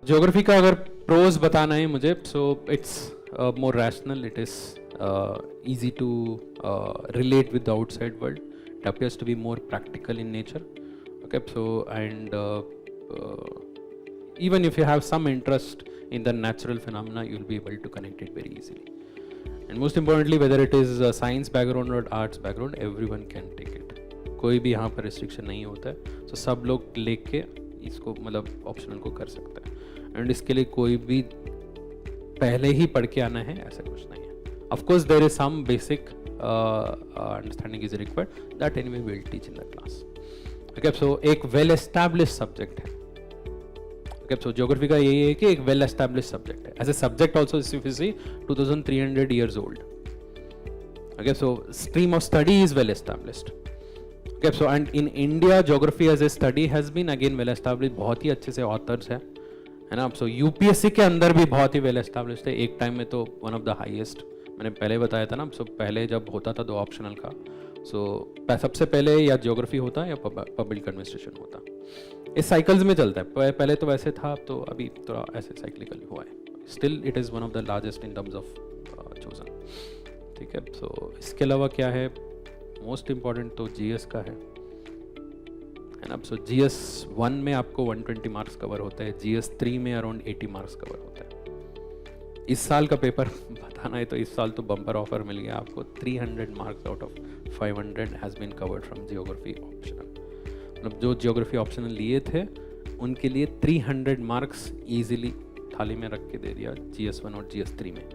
Geography का अगर pros बताना है मुझे, so it's more rational, it is easy to relate with the outside world. It appears to be more practical in nature. Okay, so and even if you have some interest in the natural phenomena, you'll be able to connect it very easily. And most importantly, whether it is a science background or arts background, everyone can take it. कोई भी यहाँ पर restriction नहीं होता है, so सब लोग लेके इसको मतलब optional को कर सकते हैं. And इसके लिए कोई भी पहले ही पढ़ के आना है ऐसा कुछ नहीं है. Of course, there is some basic understanding is required. That anyway we will teach in the class. Okay, so एक well established subject है. Okay, so geography का यही है कि एक well established subject है. As a subject also, if you see, 2300 years old. Okay, so stream of study is well established. Okay, so and in India, geography as a study has been again well established. बहुत ही अच्छे से authors है ना. So UPSC के अंदर भी बहुत ही well established है. एक टाइम में तो one of the highest. मैंने पहले बताया था ना, सो पहले जब होता था 2 ऑप्शनल का, सो सबसे पहले या ज्योग्राफी होता या पब्लिक एडमिनिस्ट्रेशन होता. इस साइकिल्स में चलता है. पहले तो वैसे था, तो अभी थोड़ा ऐसे साइक्लिकल हुआ है. Still it is one of the largest in terms of chosen. ठीक है, सो इसके अलावा क्या है, मोस्ट इम्पॉर्टेंट तो जीएस का है ना. सो जीएस 1 में आपको 120 मार्क्स कवर होता है, जीएस 3 में अराउंड 80 मार्क्स कवर होता है. इस साल का पेपर बताना है तो इस साल तो बम्पर ऑफर मिल गया आपको. 300 marks out of 500 has been covered from geography optional. मतलब जो जियोग्राफी ऑप्शनल लिए थे उनके लिए 300 मार्क्स इजीली थाली में रख के दे दिया GS1 और GS3 में.